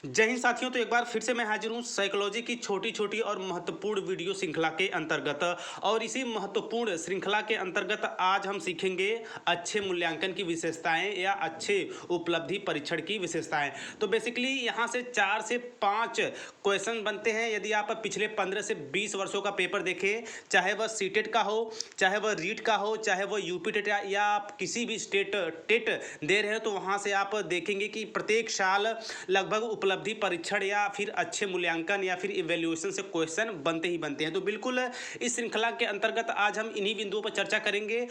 जय हिंद साथियों। तो एक बार फिर से मैं हाजिर हूँ साइकोलॉजी की छोटी छोटी और महत्वपूर्ण वीडियो श्रृंखला के अंतर्गत। और इसी महत्वपूर्ण श्रृंखला के अंतर्गत आज हम सीखेंगे अच्छे मूल्यांकन की विशेषताएं या अच्छे उपलब्धि परीक्षण की विशेषताएं। तो बेसिकली यहाँ से 4 से 5 क्वेश्चन बनते हैं। यदि आप पिछले 15 से 20 वर्षों का पेपर देखें, चाहे वह सीटेट का हो, चाहे वह रीट का हो, चाहे वह यूपी टेट या आप किसी भी स्टेट टेट दे रहे हो, तो वहाँ से आप देखेंगे कि प्रत्येक साल लगभग उपलब्धि परीक्षण या फिर अच्छे मूल्यांकन या फिर इवैल्यूएशन से क्वेश्चन बनते ही बनते हैं। तो बिल्कुल इस श्रृंखला के अंतर्गत आज हम इन्हीं बिंदुओं पर चर्चा करेंगे।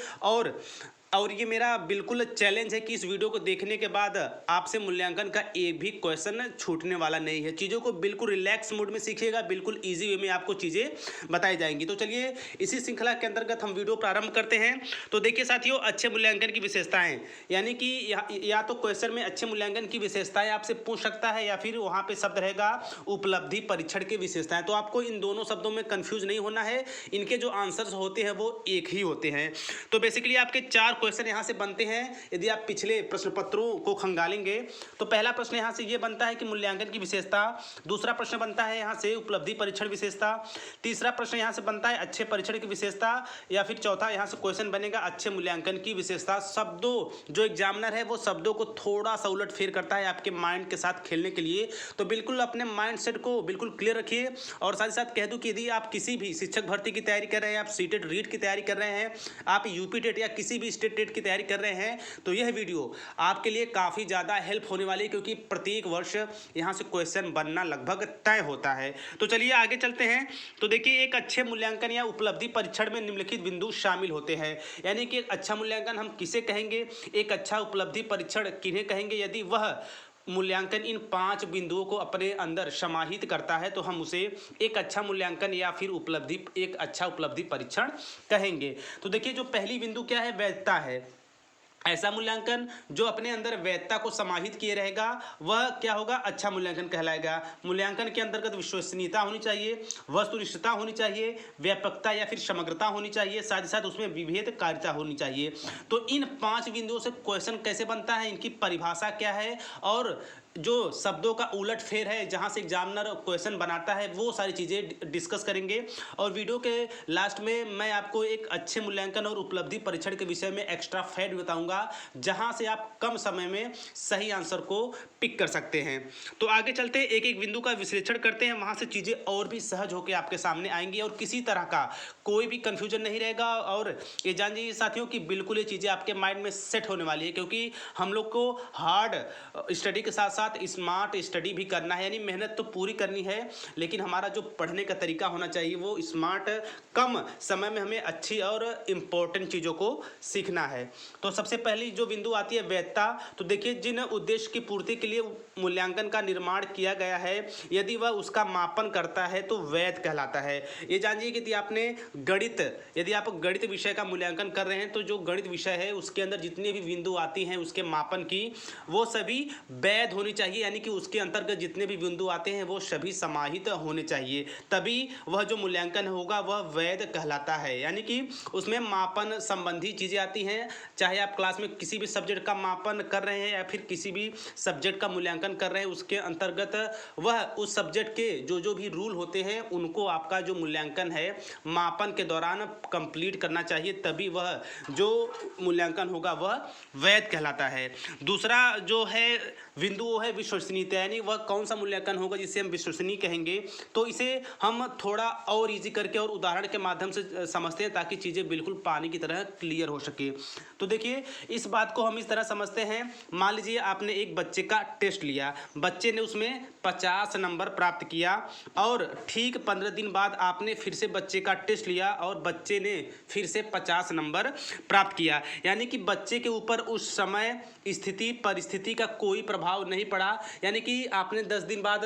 और ये मेरा बिल्कुल चैलेंज है कि इस वीडियो को देखने के बाद आपसे मूल्यांकन का एक भी क्वेश्चन छूटने वाला नहीं है। चीज़ों को बिल्कुल रिलैक्स मोड में सीखिएगा, बिल्कुल इजी वे में आपको चीज़ें बताई जाएंगी। तो चलिए इसी श्रृंखला के अंतर्गत हम वीडियो प्रारंभ करते हैं। तो देखिए साथियों, अच्छे मूल्यांकन की विशेषताएं, यानी कि या तो क्वेश्चन में अच्छे मूल्यांकन की विशेषताएं आपसे पूछ सकता है या फिर वहाँ पे शब्द रहेगा उपलब्धि परीक्षण की विशेषताएं। तो आपको इन दोनों शब्दों में कंफ्यूज नहीं होना है, इनके जो आंसर्स होते हैं वो एक ही होते हैं। तो बेसिकली आपके 4 क्वेश्चन यहाँ से बनते हैं। यदि आप पिछले प्रश्न पत्रों को खंगालेंगे तो पहला प्रश्न यहाँ से ये बनता है कि मूल्यांकन की विशेषता। दूसरा प्रश्न बनता है यहाँ से उपलब्धि परीक्षण विशेषता। तीसरा प्रश्न यहाँ से बनता है अच्छे परीक्षण की विशेषता। या फिर चौथा यहाँ से क्वेश्चन बनेगा अच्छे मूल्यांकन की विशेषता। शब्दों जो एग्जामिनर है वो शब्दों को थोड़ा सा उलट फेर करता है आपके माइंड के साथ खेलने के लिए। तो बिल्कुल अपने माइंड सेट को बिल्कुल क्लियर रखिए। और साथ ही साथ कह दूं कि यदि आप किसी भी शिक्षक भर्ती की तैयारी कर रहे हैं, आप सीटेट रीट की तैयारी कर रहे हैं, आप यूपी टेट या किसी भी स्टेट टेट की तैयारी कर रहे हैं, तो यह वीडियो आपके लिए काफ़ी ज़्यादा हेल्प होने वाली है, क्योंकि प्रत्येक वर्ष यहाँ से क्वेश्चन बनना लगभग तय होता है। तो चलिए आगे चलते हैं। तो देखिए, एक अच्छे मूल्यांकन या उपलब्धि परीक्षण में निम्नलिखित बिंदु शामिल होते हैं। यानी कि एक अच्छा मूल्यांकन हम किसे कहेंगे, एक अच्छा उपलब्धि परीक्षण किन्हें कहेंगे। यदि वह मूल्यांकन इन 5 बिंदुओं को अपने अंदर समाहित करता है तो हम उसे एक अच्छा मूल्यांकन या फिर एक अच्छा उपलब्धि परीक्षण कहेंगे। तो देखिए, जो पहली बिंदु क्या है, वैधता है। ऐसा मूल्यांकन जो अपने अंदर वैधता को समाहित किए रहेगा वह क्या होगा, अच्छा मूल्यांकन कहलाएगा। मूल्यांकन के अंतर्गत विश्वसनीयता होनी चाहिए, वस्तुनिष्ठता होनी चाहिए, व्यापकता या फिर समग्रता होनी चाहिए, साथ ही साथ उसमें विभेदकारिता होनी चाहिए। तो इन 5 बिंदुओं से क्वेश्चन कैसे बनता है, इनकी परिभाषा क्या है, और जो शब्दों का उलट फेर है जहां से एग्जामिनर क्वेश्चन बनाता है, वो सारी चीज़ें डिस्कस करेंगे। और वीडियो के लास्ट में मैं आपको एक अच्छे मूल्यांकन और उपलब्धि परीक्षण के विषय में एक्स्ट्रा फैक्ट बताऊंगा, जहां से आप कम समय में सही आंसर को पिक कर सकते हैं। तो आगे चलते एक एक बिंदु का विश्लेषण करते हैं, वहां से चीज़ें और भी सहज होकर आपके सामने आएंगी और किसी तरह का कोई भी कंफ्यूजन नहीं रहेगा। और ये जान जाइए साथियों कि बिल्कुल ये चीज़ें आपके माइंड में सेट होने वाली है, क्योंकि हम लोग को हार्ड स्टडी के साथ साथ स्मार्ट स्टडी भी करना है। यानी मेहनत तो पूरी करनी है, लेकिन हमारा जो पढ़ने का तरीका होना चाहिए वो स्मार्ट, कम समय में हमें अच्छी और इम्पोर्टेंट चीज़ों को सीखना है। तो सबसे पहली जो बिंदु आती है वैधता। तो देखिए, जिन उद्देश्य की पूर्ति के लिए मूल्यांकन का निर्माण किया गया है, यदि वह उसका मापन करता है तो वैध कहलाता है। ये जानिए कि यदि आप गणित विषय का मूल्यांकन कर रहे हैं, तो जो गणित विषय है उसके अंदर जितनी भी बिंदु आती हैं उसके मापन की, वो सभी वैध होनी चाहिए। यानी कि उसके अंतर्गत जितने भी बिंदु आते हैं वो सभी समाहित होने चाहिए, तभी वह जो मूल्यांकन होगा वह वैध कहलाता है। यानी कि उसमें मापन संबंधी चीज़ें आती हैं, चाहे आप क्लास में किसी भी सब्जेक्ट का मापन कर रहे हैं या फिर किसी भी सब्जेक्ट का मूल्यांकन कर रहे हैं, उसके अंतर्गत वह उस सब्जेक्ट के जो जो भी रूल होते हैं उनको आपका जो मूल्यांकन है मापन के दौरान कंप्लीट करना चाहिए, तभी वह जो मूल्यांकन होगा वह वैध कहलाता है। दूसरा जो है बिंदु वो है विश्वसनीयता। यानी वह कौन सा मूल्यांकन होगा जिसे हम विश्वसनीय कहेंगे। तो इसे हम थोड़ा और इजी करके और उदाहरण के माध्यम से समझते हैं, ताकि चीज़ें बिल्कुल पानी की तरह क्लियर हो सके। तो देखिए, इस बात को हम इस तरह समझते हैं, मान लीजिए आपने एक बच्चे का टेस्ट लिया, बच्चे ने उसमें 50 नंबर प्राप्त किया, और ठीक 15 दिन बाद आपने फिर से बच्चे का टेस्ट लिया और बच्चे ने फिर से 50 नंबर प्राप्त किया। यानी कि बच्चे के ऊपर उस समय स्थिति परिस्थिति का कोई प्रभाव नहीं पड़ा। यानी कि आपने 10 दिन बाद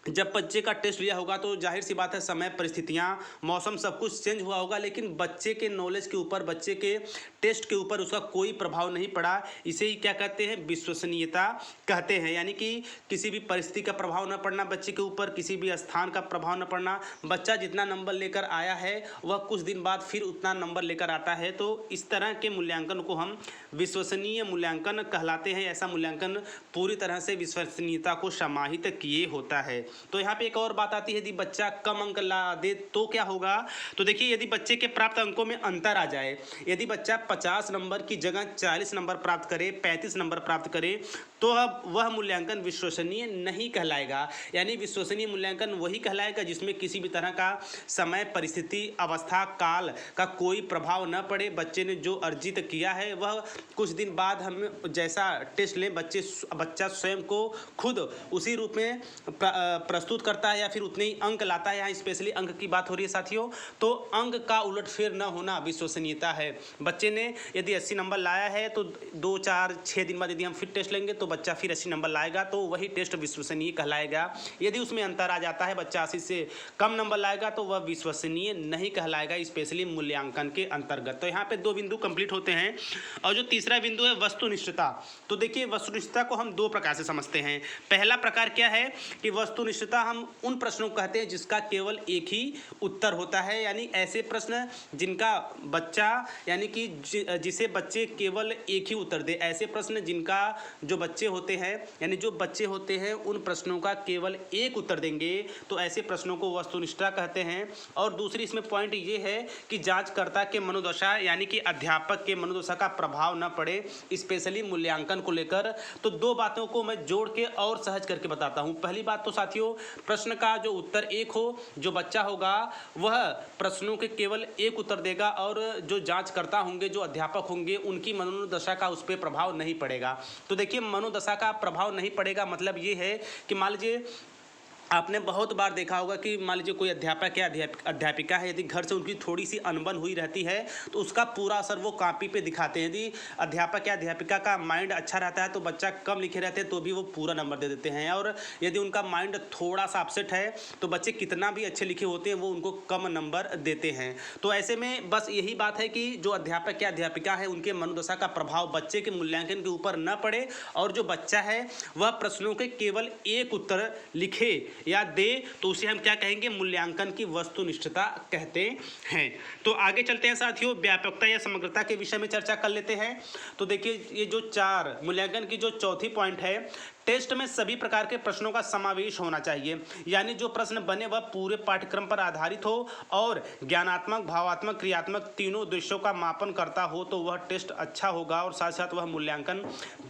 जब बच्चे का टेस्ट लिया होगा तो जाहिर सी बात है समय, परिस्थितियाँ, मौसम सब कुछ चेंज हुआ होगा, लेकिन बच्चे के नॉलेज के ऊपर, बच्चे के टेस्ट के ऊपर उसका कोई प्रभाव नहीं पड़ा। इसे ही क्या कहते हैं, विश्वसनीयता कहते हैं। यानी कि किसी भी परिस्थिति का प्रभाव न पड़ना बच्चे के ऊपर, किसी भी स्थान का प्रभाव न पड़ना, बच्चा जितना नंबर लेकर आया है वह कुछ दिन बाद फिर उतना नंबर लेकर आता है। तो इस तरह के मूल्यांकन को हम विश्वसनीय मूल्यांकन कहलाते हैं। ऐसा मूल्यांकन पूरी तरह से विश्वसनीयता को समाहित किए होता है। तो यहाँ पे एक और बात आती है, यदि बच्चा कम अंक ला दे तो क्या होगा। तो देखिए, यदि बच्चे के प्राप्त अंकों में अंतर आ जाए, यदि बच्चा 50 नंबर की जगह 40 नंबर प्राप्त करे, 35 नंबर प्राप्त करे, तो अब वह मूल्यांकन विश्वसनीय नहीं कहलाएगा। यानी विश्वसनीय मूल्यांकन वही कहलाएगा जिसमें किसी भी तरह का समय, परिस्थिति, अवस्था, काल का कोई प्रभाव न पड़े। बच्चे ने जो अर्जित किया है वह कुछ दिन बाद हम जैसा टेस्ट लें, बच्चा स्वयं को खुद उसी रूप में प्रस्तुत करता है या फिर उतने ही अंक लाता है। यहाँ स्पेशली अंक की बात हो रही है साथियों। तो अंक का उलटफेर न होना विश्वसनीयता है। बच्चे ने यदि 80 नंबर लाया है तो 2, 4, 6 दिन बाद यदि हम फिर टेस्ट लेंगे तो बच्चा फिर 80 नंबर लाएगा, तो वही टेस्ट विश्वसनीय कहलाएगा। यदि उसमें अंतर आ जाता है, बच्चा 80 से कम नंबर लाएगा, तो वह विश्वसनीय नहीं कहलाएगा, स्पेशली मूल्यांकन के अंतर्गत। तो यहाँ पे 2 बिंदु कंप्लीट होते हैं। और जो तीसरा बिंदु है वस्तुनिष्ठता। तो देखिए, वस्तुनिष्ठता को हम 2 प्रकार से समझते हैं। पहला प्रकार क्या है कि वस्तुनिष्ठता हम उन प्रश्नों को कहते हैं जिसका केवल एक ही उत्तर होता है। यानी ऐसे प्रश्न जिनका बच्चा, यानी कि जिसे बच्चे केवल एक ही उत्तर दे, ऐसे प्रश्न जिनका जो बच्चे होते हैं, यानी जो बच्चे होते हैं उन प्रश्नों का केवल एक उत्तर देंगे, तो ऐसे प्रश्नों को वस्तुनिष्ठता कहते हैं। और दूसरी इसमें पॉइंट ये है कि जांचकर्ता के मनोदशा, यानी कि अध्यापक के मनोदशा का प्रभाव न पड़े, स्पेशली मूल्यांकन को लेकर। तो 2 बातों को मैं जोड़ के और सहज करके बताता हूँ। पहली बात तो साथियों, प्रश्न का जो उत्तर एक हो, जो बच्चा होगा वह प्रश्नों के केवल एक उत्तर देगा, और जो जांचकर्ता होंगे, जो अध्यापक होंगे, उनकी मनोदशा का उस पर प्रभाव नहीं पड़ेगा। तो देखिए, मनोदशा का प्रभाव नहीं पड़ेगा मतलब ये है कि मान लीजिए आपने बहुत बार देखा होगा कि मान लीजिए कोई अध्यापक या अध्यापिका है, यदि घर से उनकी थोड़ी सी अनबन हुई रहती है तो उसका पूरा असर वो कॉपी पे दिखाते हैं। यदि अध्यापक या अध्यापिका का माइंड अच्छा रहता है तो बच्चा कम लिखे रहते हैं तो भी वो पूरा नंबर दे देते हैं, और यदि उनका माइंड थोड़ा सा अपसेट है तो बच्चे कितना भी अच्छे लिखे होते हैं वो उनको कम नंबर देते हैं। तो ऐसे में बस यही बात है कि जो अध्यापक या अध्यापिका है उनके मनोदशा का प्रभाव बच्चे के मूल्यांकन के ऊपर न पड़े, और जो बच्चा है वह प्रश्नों के केवल एक उत्तर लिखे या दे, तो उसे हम क्या कहेंगे, मूल्यांकन की वस्तुनिष्ठता कहते हैं। तो आगे चलते हैं साथियों, व्यापकता या समग्रता के विषय में चर्चा कर लेते हैं। तो देखिए, ये जो 4 मूल्यांकन की जो चौथी पॉइंट है, टेस्ट में सभी प्रकार के प्रश्नों का समावेश होना चाहिए। यानी जो प्रश्न बने वह पूरे पाठ्यक्रम पर आधारित हो और ज्ञानात्मक, भावात्मक, क्रियात्मक तीनों उद्देश्यों का मापन करता हो, तो वह टेस्ट अच्छा होगा और साथ साथ वह मूल्यांकन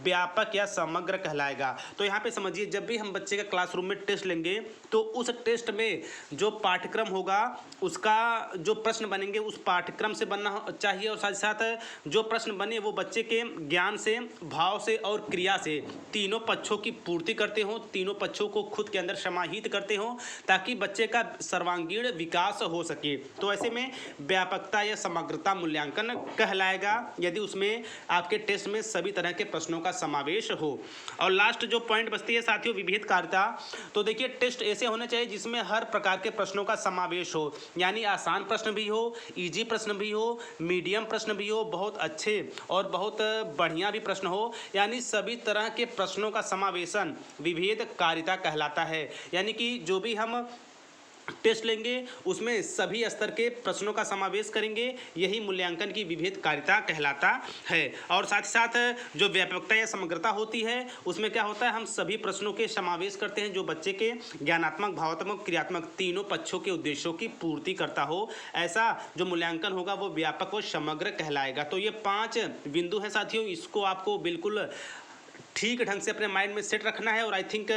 व्यापक या समग्र कहलाएगा। तो यहाँ पे समझिए, जब भी हम बच्चे के क्लासरूम में टेस्ट लेंगे तो उस टेस्ट में जो पाठ्यक्रम होगा उसका जो प्रश्न बनेंगे उस पाठ्यक्रम से बनना चाहिए, और साथ साथ जो प्रश्न बने वो बच्चे के ज्ञान से, भाव से और क्रिया से तीनों पक्षों की पूर्ति करते हों, तीनों पक्षों को खुद के अंदर समाहित करते हों, ताकि बच्चे का सर्वांगीण विकास हो सके। तो ऐसे में व्यापकता या समग्रता मूल्यांकन कहलाएगा यदि उसमें आपके टेस्ट में सभी तरह के प्रश्नों का समावेश हो। और लास्ट जो पॉइंट बचती है साथियों, विविधकारिता। तो देखिए, टेस्ट ऐसे होने चाहिए जिसमें हर प्रकार के प्रश्नों का समावेश हो, यानी आसान प्रश्न भी हो, इजी प्रश्न भी हो, मीडियम प्रश्न भी हो, बहुत अच्छे और बहुत बढ़िया भी प्रश्न हो, यानी सभी तरह के प्रश्नों का समावेशन विभेदकारिता कहलाता है। यानी कि जो भी हम टेस्ट लेंगे उसमें सभी स्तर के प्रश्नों का समावेश करेंगे, यही मूल्यांकन की विभेदकारिता कहलाता है। और साथ ही साथ जो व्यापकता या समग्रता होती है उसमें क्या होता है, हम सभी प्रश्नों के समावेश करते हैं जो बच्चे के ज्ञानात्मक, भावात्मक, क्रियात्मक तीनों पक्षों के उद्देश्यों की पूर्ति करता हो। ऐसा जो मूल्यांकन होगा वो व्यापक व समग्र कहलाएगा। तो ये 5 बिंदु हैं साथियों, इसको आपको बिल्कुल ठीक ढंग से अपने माइंड में सेट रखना है, और आई थिंक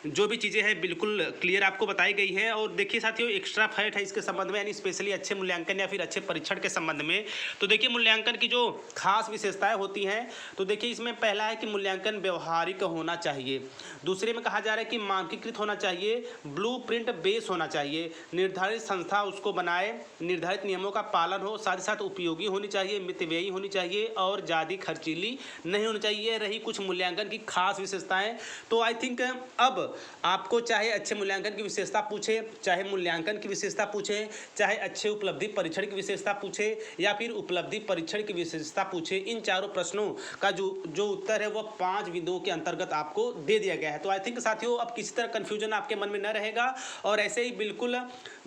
जो भी चीज़ें हैं बिल्कुल क्लियर आपको बताई गई है। और देखिए साथियों, एक्स्ट्रा फैक्ट है इसके संबंध में, यानी स्पेशली अच्छे मूल्यांकन या फिर अच्छे परीक्षण के संबंध में। तो देखिए, मूल्यांकन की जो खास विशेषताएं होती हैं, तो देखिए इसमें पहला है कि मूल्यांकन व्यवहारिक होना चाहिए। दूसरे में कहा जा रहा है कि मानकीकृत होना चाहिए, ब्लूप्रिंट बेस होना चाहिए, निर्धारित संस्था उसको बनाए, निर्धारित नियमों का पालन हो, साथ ही साथ उपयोगी होनी चाहिए, मितव्ययी होनी चाहिए और ज़्यादा खर्चीली नहीं होनी चाहिए। रही कुछ मूल्यांकन मूल्यांकन की खास विशेषताएं। तो आई थिंक अब आपको चाहे अच्छे मूल्यांकन की विशेषता पूछे, चाहे मूल्यांकन की विशेषता पूछे, चाहे अच्छे उपलब्धि परीक्षण की विशेषता पूछे या फिर उपलब्धि परीक्षण की विशेषता पूछे, इन चारों प्रश्नों का जो उत्तर है वह 5 बिंदुओं के अंतर्गत आपको दे दिया गया है। तो आई थिंक साथियों अब किसी तरह कन्फ्यूजन आपके मन में न रहेगा और ऐसे ही बिल्कुल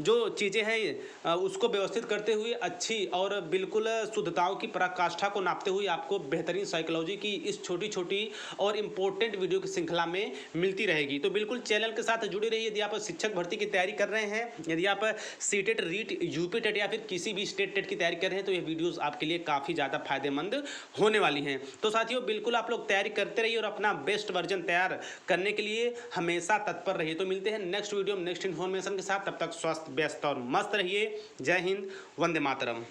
जो चीज़ें हैं उसको व्यवस्थित करते हुए अच्छी और बिल्कुल शुद्धताओं की पराकाष्ठा को नापते हुए आपको बेहतरीन साइकोलॉजी की इस छोटी छोटी और इम्पोर्टेंट वीडियो की श्रृंखला में मिलती रहेगी। तो बिल्कुल चैनल के साथ जुड़े रहिए। यदि आप शिक्षक भर्ती की तैयारी कर रहे हैं, यदि आप सीटेट, रीट, यूपी टेट या फिर किसी भी स्टेट टेट की तैयारी कर रहे हैं तो ये वीडियोस आपके लिए काफ़ी ज़्यादा फायदेमंद होने वाली हैं। तो साथियों बिल्कुल आप लोग तैयारी करते रहिए और अपना बेस्ट वर्जन तैयार करने के लिए हमेशा तत्पर रहिए। तो मिलते हैं नेक्स्ट वीडियो में नेक्स्ट इन्फॉर्मेशन के साथ। तब तक स्वस्थ, व्यस्त और मस्त रहिए। जय हिंद, वंदे मातरम।